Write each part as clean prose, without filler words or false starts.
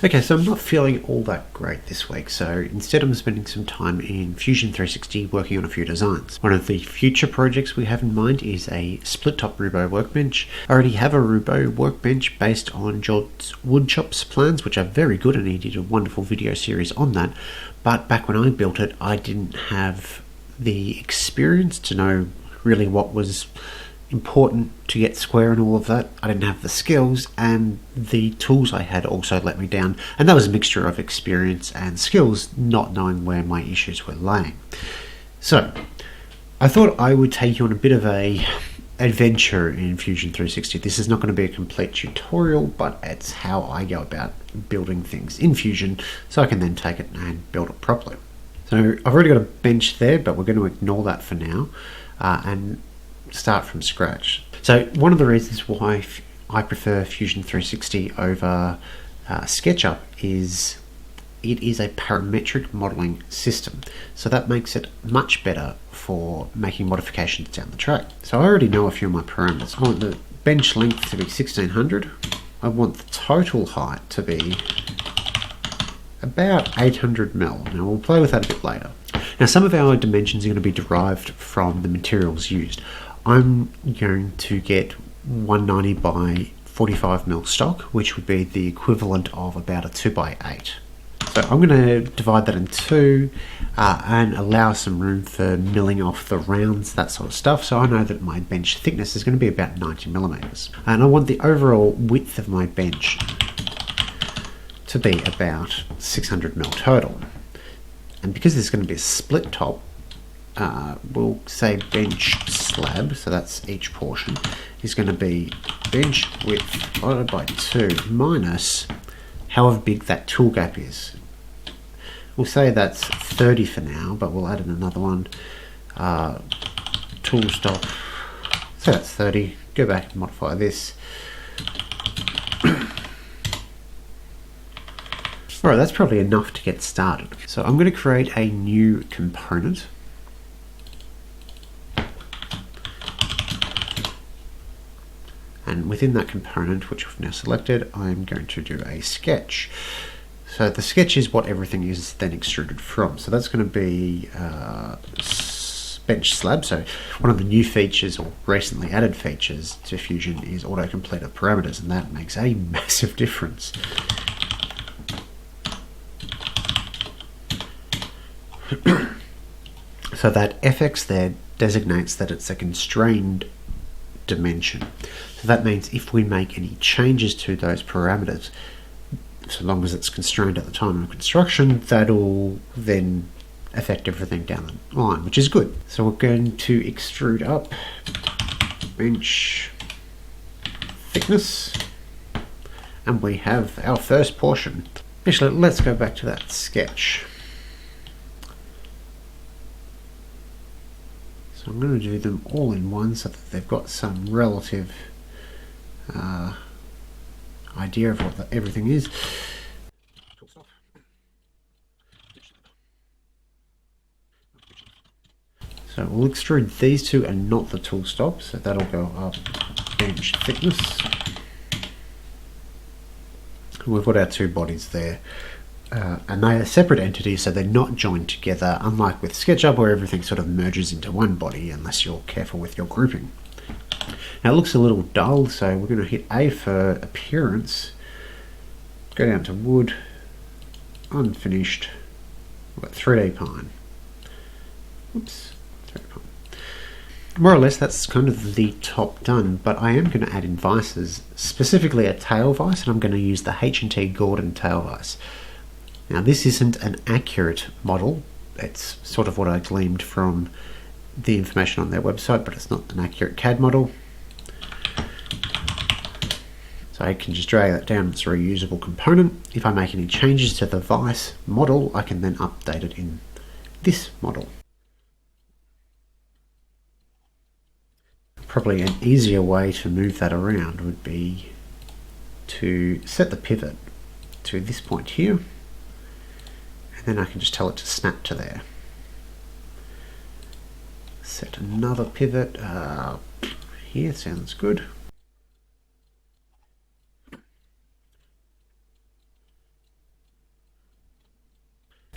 Okay, so I'm not feeling all that great this week, so instead I'm spending some time in Fusion 360 working on a few designs. One of the future projects we have in mind is a split-top Roubo workbench. I already have a Roubo workbench based on George's Woodshop's plans, which are very good, and he did a wonderful video series on that. But back when I built it, I didn't have the experience to know really what was important to get square and all of that. I didn't have the skills, and the tools I had also let me down, and that was a mixture of experience and skills, not knowing where my issues were lying. So I thought I would take you on a bit of a adventure in Fusion 360. This is not going to be a complete tutorial, but it's how I go about building things in Fusion, so I can then take it and build it properly. So I've already got a bench there, but we're going to ignore that for now and start from scratch. So one of the reasons why I prefer Fusion 360 over SketchUp is it is a parametric modeling system, so that makes it much better for making modifications down the track. So I already know a few of my parameters. I want the bench length to be 1600. I want the total height to be about 800 mil. Now we'll play with that a bit later. Now some of our dimensions are going to be derived from the materials used. I'm going to get 190 by 45 mil stock, which would be the equivalent of about a 2x8. So I'm going to divide that in two and allow some room for milling off the rounds, that sort of stuff. So I know that my bench thickness is going to be about 90 millimeters. And I want the overall width of my bench to be about 600 mil total. And because there's going to be a split top, we'll say bench slab, so that's each portion, is going to be bench width divided by 2 minus however big that tool gap is. We'll say that's 30 for now, but we'll add in another one. Tool stop, so that's 30. Go back and modify this. Alright, that's probably enough to get started. So I'm going to create a new component. And within that component, which we've now selected, I'm going to do a sketch. So the sketch is what everything is then extruded from. So that's going to be bench slab. So one of the new features, or recently added features to Fusion, is autocomplete of parameters, and that makes a massive difference. So that FX there designates that it's a constrained dimension. So that means if we make any changes to those parameters, so long as it's constrained at the time of construction, that'll then affect everything down the line, which is good. So we're going to extrude up bench thickness, and we have our first portion. Actually, let's go back to that sketch. So I'm going to do them all in one so that they've got some relative idea of what everything is. So we'll extrude these two and not the tool stop, so that'll go up bench thickness. We've got our two bodies there. And they are separate entities, so they're not joined together, unlike with SketchUp where everything sort of merges into one body unless you're careful with your grouping. Now it looks a little dull, so we're going to hit A for appearance, go down to wood, unfinished, we've got 3D pine. Oops, 3D pine. More or less that's kind of the top done, but I am going to add in vices, specifically a tail vise, and I'm going to use the HNT Gordon Tail vise. Now this isn't an accurate model, it's sort of what I gleaned from the information on their website, but it's not an accurate CAD model. So I can just drag that down, it's a reusable component. If I make any changes to the vice model, I can then update it in this model. Probably an easier way to move that around would be to set the pivot to this point here. Then I can just tell it to snap to there. Set another pivot here, sounds good.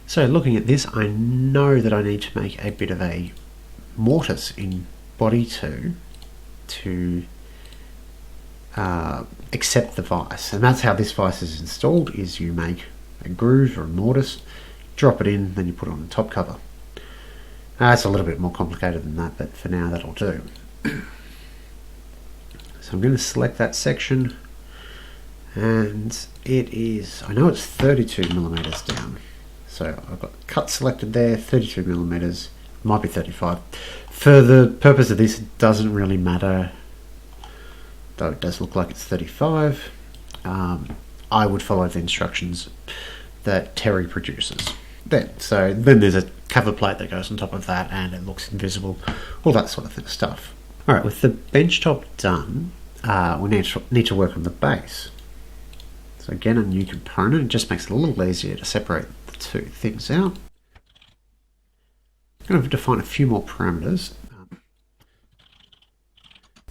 So looking at this, I know that I need to make a bit of a mortise in body 2 to accept the vise, and that's how this vise is installed. Is you make a groove or a mortise, drop it in, then you put it on the top cover. It's a little bit more complicated than that, but for now that'll do. So I'm going to select that section, and it is, I know it's 32 millimeters down, so I've got cut selected there, 32 millimeters, might be 35. For the purpose of this, it doesn't really matter, though it does look like it's 35. I would follow the instructions that Terry produces. So then there's a cover plate that goes on top of that, and it looks invisible, all that sort of stuff. Alright, with the bench top done, we need to work on the base. So again, a new component, it just makes it a little easier to separate the two things out. I'm going to define a few more parameters.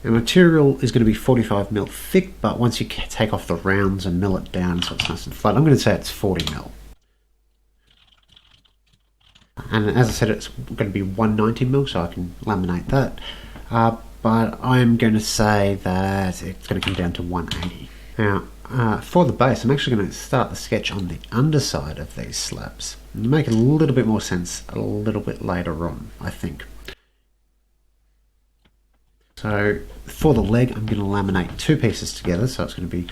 The material is going to be 45mm thick, but once you take off the rounds and mill it down so it's nice and flat, I'm going to say it's 40mm. And as I said, it's going to be 190mm, so I can laminate that. But I'm going to say that it's going to come down to 180. Now, for the base, I'm actually going to start the sketch on the underside of these slabs. It'll make a little bit more sense a little bit later on, I think. So for the leg, I'm going to laminate two pieces together. So it's going to be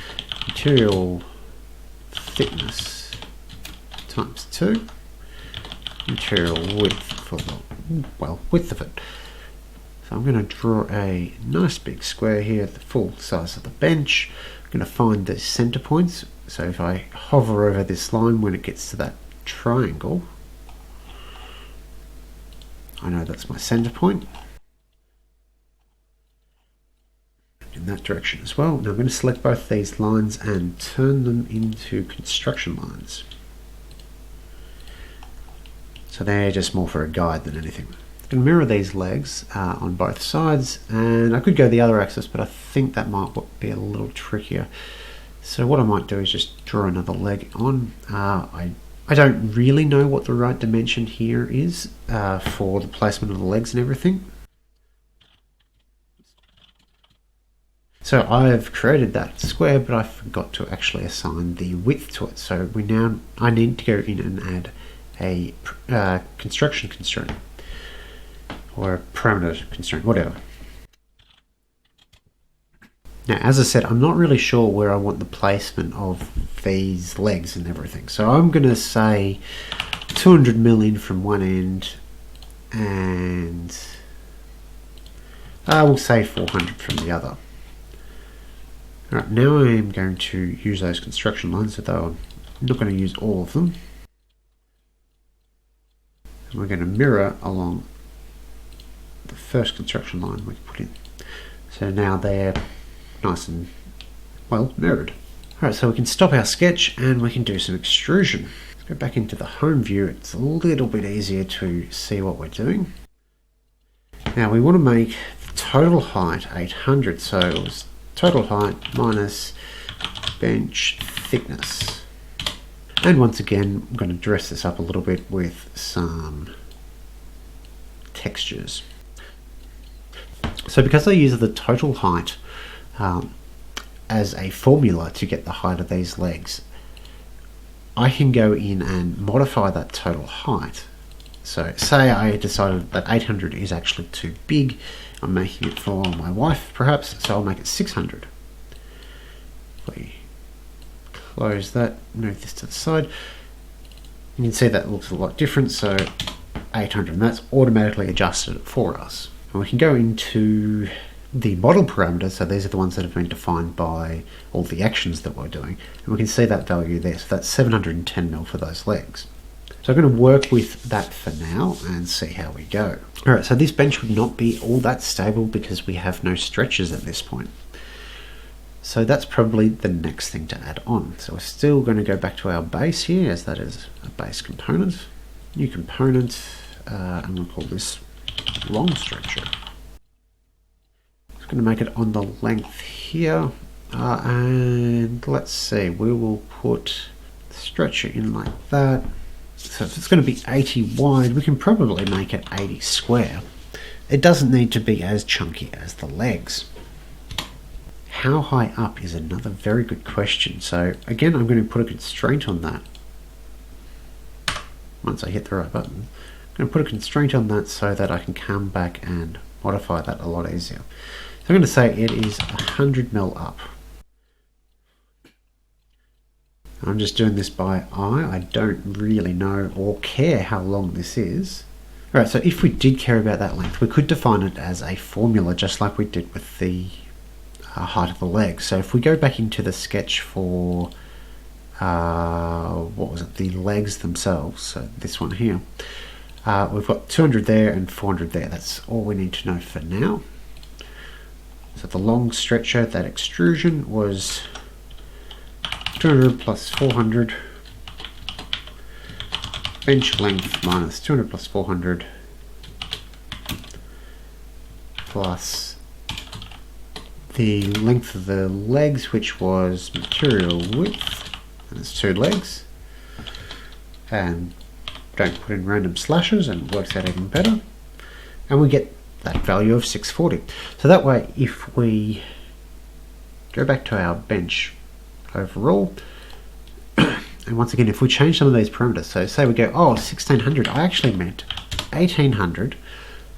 material thickness times 2, material width for the, width of it. So I'm going to draw a nice big square here, the full size of the bench. I'm going to find the center points. So if I hover over this line, when it gets to that triangle, I know that's my center point. In that direction as well. Now I'm going to select both these lines and turn them into construction lines. So they're just more for a guide than anything. I can mirror these legs on both sides, and I could go the other axis, but I think that might be a little trickier. So what I might do is just draw another leg on. I don't really know what the right dimension here is for the placement of the legs and everything. So I've created that square, but I forgot to actually assign the width to it. So I need to go in and add a construction constraint, or a parameter constraint, whatever. Now, as I said, I'm not really sure where I want the placement of these legs and everything. So I'm going to say 200mm in from one end, and I will say 400 from the other. Alright, now I am going to use those construction lines, although I'm not going to use all of them. And we're going to mirror along the first construction line we put in. So now they're nice and well mirrored. Alright, so we can stop our sketch and we can do some extrusion. Let's go back into the home view. It's a little bit easier to see what we're doing. Now we want to make the total height 800, so it was total height minus bench thickness. And once again, I'm going to dress this up a little bit with some textures. So because I use the total height as a formula to get the height of these legs, I can go in and modify that total height. So say I decided that 800 is actually too big. I'm making it for my wife perhaps, so I'll make it 600. If we close that, move this to the side, you can see that looks a lot different. So 800, and that's automatically adjusted for us. And we can go into the model parameters, so these are the ones that have been defined by all the actions that we're doing, and we can see that value there. So that's 710mm for those legs. So I'm going to work with that for now and see how we go. Alright, so this bench would not be all that stable because we have no stretches at this point. So that's probably the next thing to add on. So we're still going to go back to our base here, as that is a base component. New component, I'm going to call this long stretcher. Just going to make it on the length here. And let's see, we will put the stretcher in like that. So if it's going to be 80 wide, we can probably make it 80 square. It doesn't need to be as chunky as the legs. How high up is another very good question. So again, I'm going to put a constraint on that. Once I hit the right button, I'm going to put a constraint on that so that I can come back and modify that a lot easier. So I'm going to say it is 100 mil up. I'm just doing this by eye. I don't really know or care how long this is. Alright, so if we did care about that length, we could define it as a formula just like we did with the height of the leg. So if we go back into the sketch for, what was it, the legs themselves, so this one here, we've got 200 there and 400 there. That's all we need to know for now. So the long stretcher, that extrusion was 200 plus 400, bench length minus 200 plus 400 plus the length of the legs, which was material width, and it's 2 legs, and don't put in random slashes and it works out even better, and we get that value of 640. So that way, if we go back to our bench overall, and once again, if we change some of these parameters, so say we go, oh, 1600, I actually meant 1800,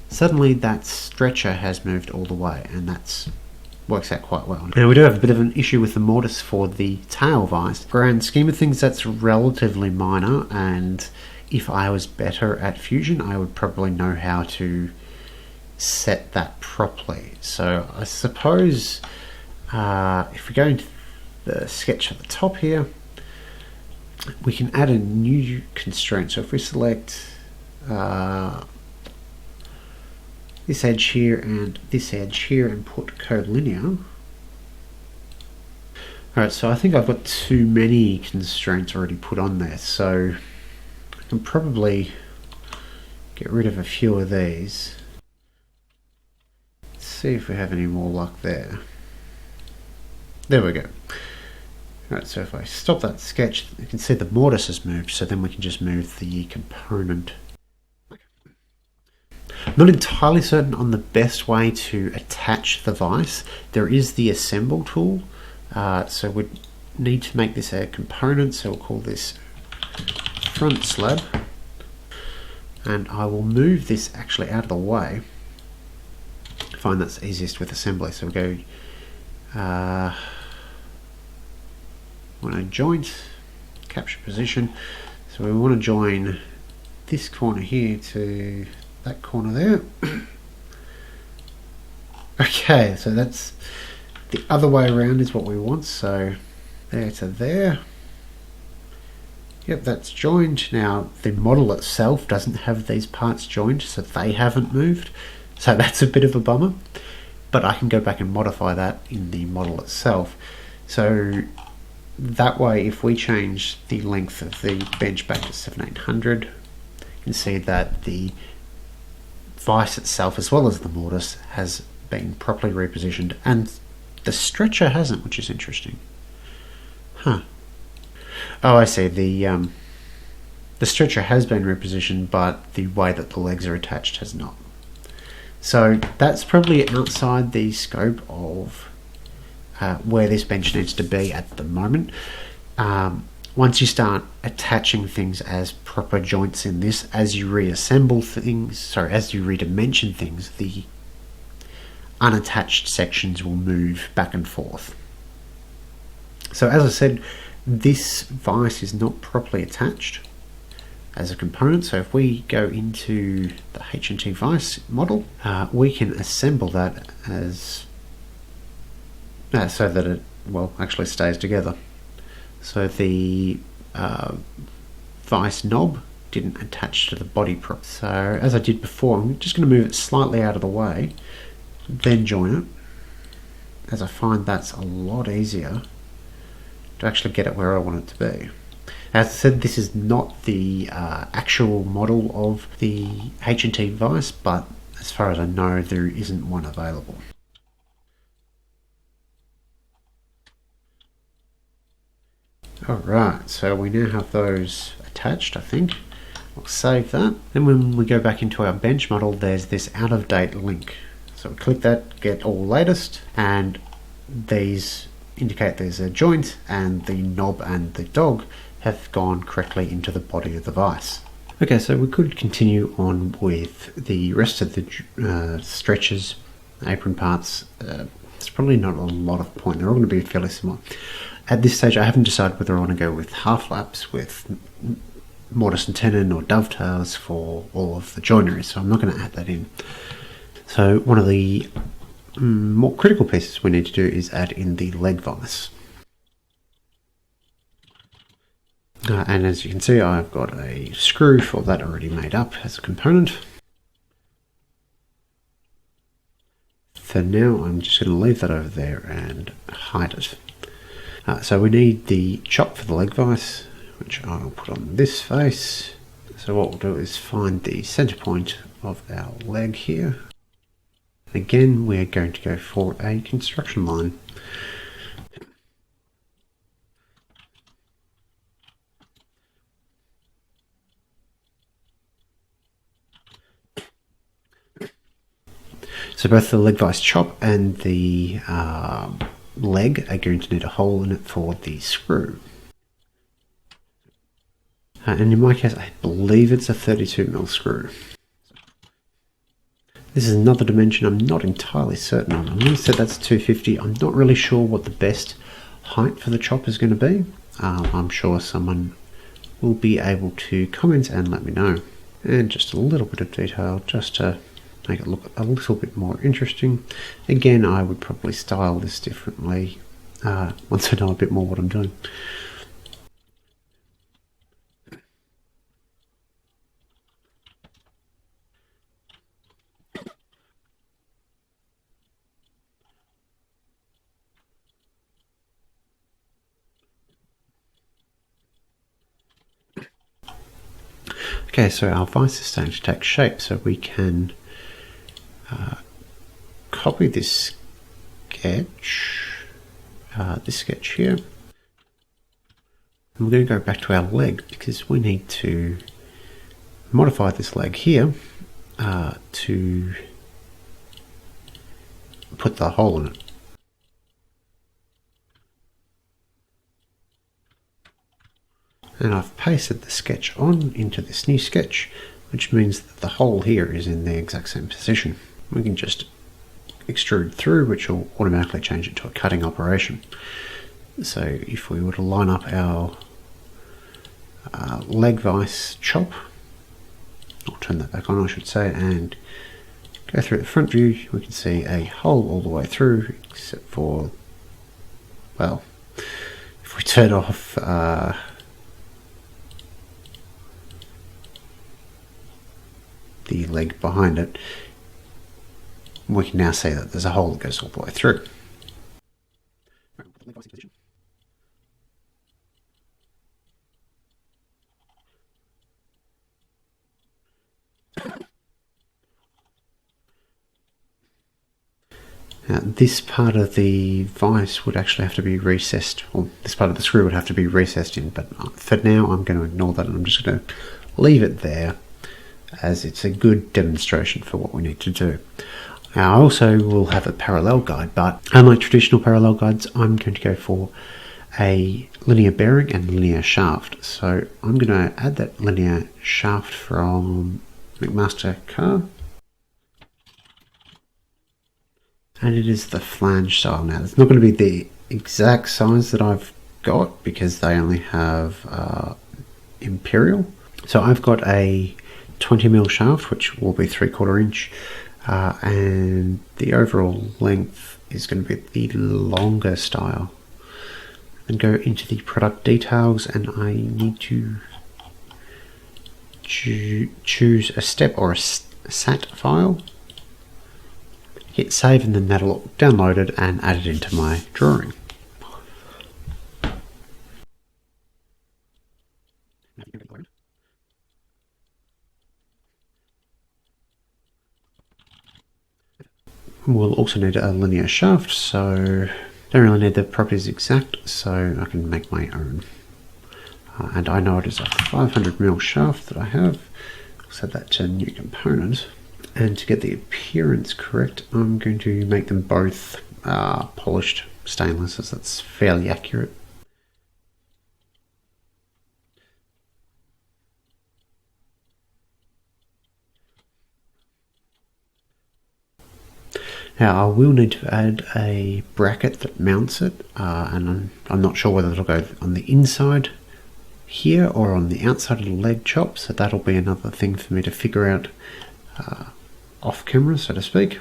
suddenly that stretcher has moved all the way, and that's works out quite well. Now we do have a bit of an issue with the mortise for the tail vise. Grand scheme of things, that's relatively minor, and if I was better at Fusion, I would probably know how to set that properly. So I suppose if we go into the sketch at the top here, we can add a new constraint. So if we select this edge here and this edge here and put collinear. Alright, so I think I've got too many constraints already put on there, so I can probably get rid of a few of these. Let's see if we have any more luck there. There we go. Alright, so if I stop that sketch, you can see the mortise has moved, so then we can just move the component. I'm not entirely certain on the best way to attach the vise. There is the assemble tool, so we need to make this a component, so we'll call this front slab, and I will move this actually out of the way. I find that's easiest with assembly, so we'll go want to joint, capture position, so we want to join this corner here to that corner there. Okay, so that's the other way around is what we want, so there to there. Yep, that's joined. Now the model itself doesn't have these parts joined, so they haven't moved, so that's a bit of a bummer, but I can go back and modify that in the model itself. So that way, if we change the length of the bench back to 1700, you can see that the vise itself, as well as the mortise, has been properly repositioned, and the stretcher hasn't, which is interesting. Huh. Oh, I see. The stretcher has been repositioned, but the way that the legs are attached has not. So that's probably outside the scope of where this bench needs to be at the moment. Once you start attaching things as proper joints in this, as you reassemble things, as you redimension things, the unattached sections will move back and forth. So as I said, this vise is not properly attached as a component, so if we go into the HNT Vise model, we can assemble that as so that it, well, actually stays together. So the vise knob didn't attach to the body prop. So as I did before, I'm just going to move it slightly out of the way, then join it, as I find that's a lot easier to actually get it where I want it to be. As I said, this is not the actual model of the HNT Vise, but as far as I know, there isn't one available. Alright, so we now have those attached, I think. We'll save that. Then when we go back into our bench model, there's this out of date link. So we click that, get all latest, and these indicate there's a joint and the knob and the dog have gone correctly into the body of the vise. Okay, so we could continue on with the rest of the stretches, apron parts. There's probably not a lot of point. They're all going to be fairly similar. At this stage, I haven't decided whether I want to go with half laps, with mortise and tenon, or dovetails for all of the joinery, so I'm not going to add that in. So one of the more critical pieces we need to do is add in the leg vise. And as you can see, I've got a screw for that already made up as a component. For now, I'm just going to leave that over there and hide it. So we need the chop for the leg vise, which I'll put on this face. So what we'll do is find the center point of our leg here. Again, we're going to go for a construction line. So both the leg vise chop and the leg are going to need a hole in it for the screw. And in my case, I believe it's a 32mm screw. This is another dimension I'm not entirely certain on. I'm going to say that's 250. I'm not really sure what the best height for the chop is going to be. I'm sure someone will be able to comment and let me know. And just a little bit of detail just to make it look a little bit more interesting. Again, I would probably style this differently once I know a bit more what I'm doing. Okay, so our vise is starting to take shape, so we can copy this sketch here. And we're going to go back to our leg because we need to modify this leg here to put the hole in it. And I've pasted the sketch on into this new sketch, which means that the hole here is in the exact same position. We can just extrude through, which will automatically change it to a cutting operation. So if we were to line up our leg vise chop, I'll turn that back on, I should say, and go through the front view, we can see a hole all the way through, except for, well, if we turn off the leg behind it, we can now see that there's a hole that goes all the way through. Now, this part of the vise would actually have to be recessed, or this part of the screw would have to be recessed in, but for now I'm going to ignore that and I'm just going to leave it there, as it's a good demonstration for what we need to do. Now, I also will have a parallel guide, but unlike traditional parallel guides, I'm going to go for a linear bearing and linear shaft. So I'm going to add that linear shaft from McMaster Car. And it is the flange style. Now, it's not going to be the exact size that I've got because they only have Imperial. So I've got a 20mm shaft, which will be 3/4 inch, and the overall length is going to be the longer style. And go into the product details, and I need to choose a step or a SAT file, hit save, and then that'll download it and add it into my drawing. We'll also need a linear shaft, so don't really need the properties exact, so I can make my own. and I know it is a 500mm shaft that I have. I'll set that to new component. And to get the appearance correct, I'm going to make them both polished stainless, as that's fairly accurate. Now I will need to add a bracket that mounts it, and I'm not sure whether it'll go on the inside here or on the outside of the leg chop, so that'll be another thing for me to figure out off camera, so to speak.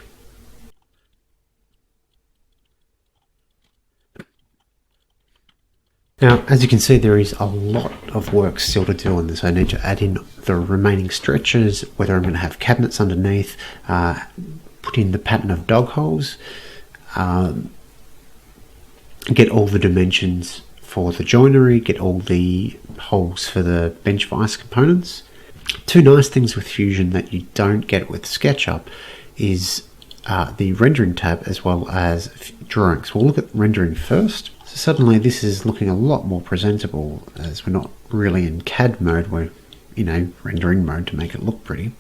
Now, as you can see, there is a lot of work still to do on this. I need to add in the remaining stretches, whether I'm going to have cabinets underneath, put in the pattern of dog holes, get all the dimensions for the joinery, get all the holes for the bench vise components. Two nice things with Fusion that you don't get with SketchUp is the rendering tab as well as drawings. We'll look at rendering first. So suddenly this is looking a lot more presentable, as we're not really in CAD mode, we're in rendering mode to make it look pretty.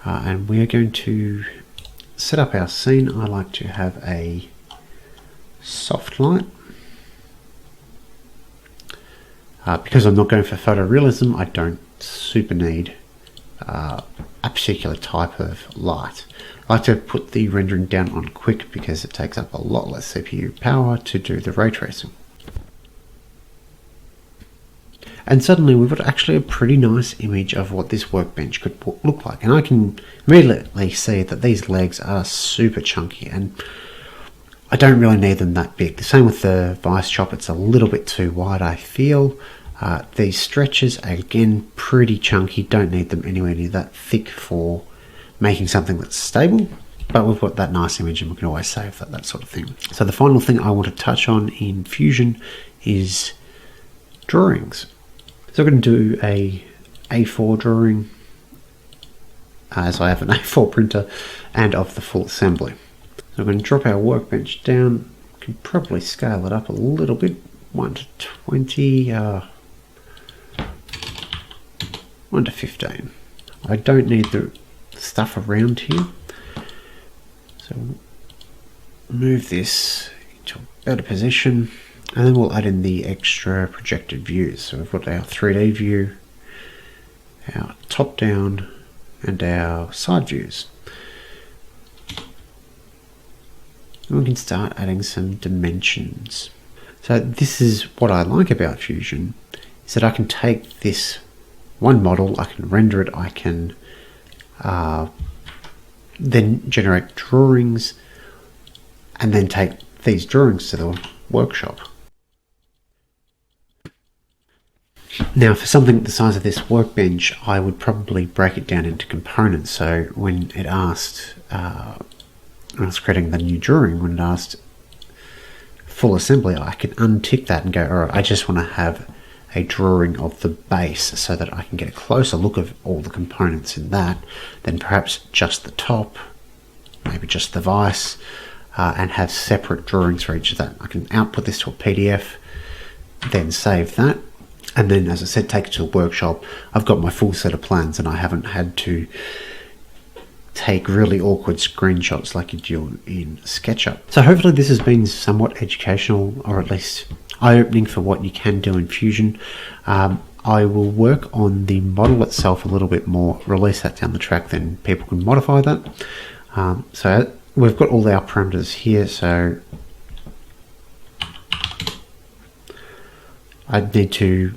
And we are going to set up our scene. I like to have a soft light. Because I'm not going for photorealism, I don't super need a particular type of light. I like to put the rendering down on quick because it takes up a lot less CPU power to do the ray tracing. And suddenly we've got actually a pretty nice image of what this workbench could look like. And I can immediately see that these legs are super chunky and I don't really need them that big. The same with the vise chop, it's a little bit too wide, I feel. These stretches are again pretty chunky, don't need them anywhere near that thick for making something that's stable, but we've got that nice image and we can always save that sort of thing. So the final thing I want to touch on in Fusion is drawings. So I'm going to do a A4 drawing, as I have an A4 printer, and of the full assembly. So I'm going to drop our workbench down. We can probably scale it up a little bit, 1 to 20, 1 to 15. I don't need the stuff around here, so move this into a better position, and then we'll add in the extra projected views. So we've got our 3D view, our top down, and our side views. And we can start adding some dimensions. So this is what I like about Fusion, is that I can take this one model, I can render it, I can then generate drawings, and then take these drawings to the workshop. Now for something the size of this workbench, I would probably break it down into components. So when it asked, when I was creating the new drawing, when it asked full assembly, I can untick that and go, alright, I just want to have a drawing of the base so that I can get a closer look of all the components in that, then perhaps just the top, maybe just the vise, and have separate drawings for each of that. I can output this to a PDF, then save that, and then, as I said, take it to a workshop. I've got my full set of plans and I haven't had to take really awkward screenshots like you do in SketchUp. So hopefully this has been somewhat educational, or at least eye-opening for what you can do in Fusion. I will work on the model itself a little bit more, release that down the track, then people can modify that. So we've got all our parameters here, so I need to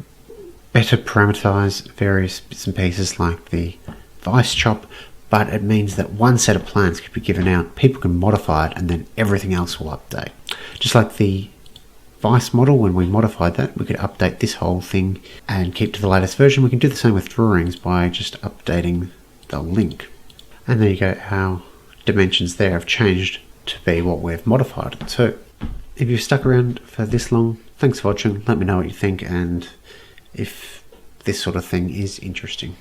better parameterize various bits and pieces like the vise chop, but it means that one set of plans could be given out, people can modify it, and then everything else will update. Just like the Vise model, when we modified that, we could update this whole thing and keep to the latest version. We can do the same with drawings by just updating the link. And there you go, our dimensions there have changed to be what we've modified it to. If you've stuck around for this long, thanks for watching. Let me know what you think and if this sort of thing is interesting.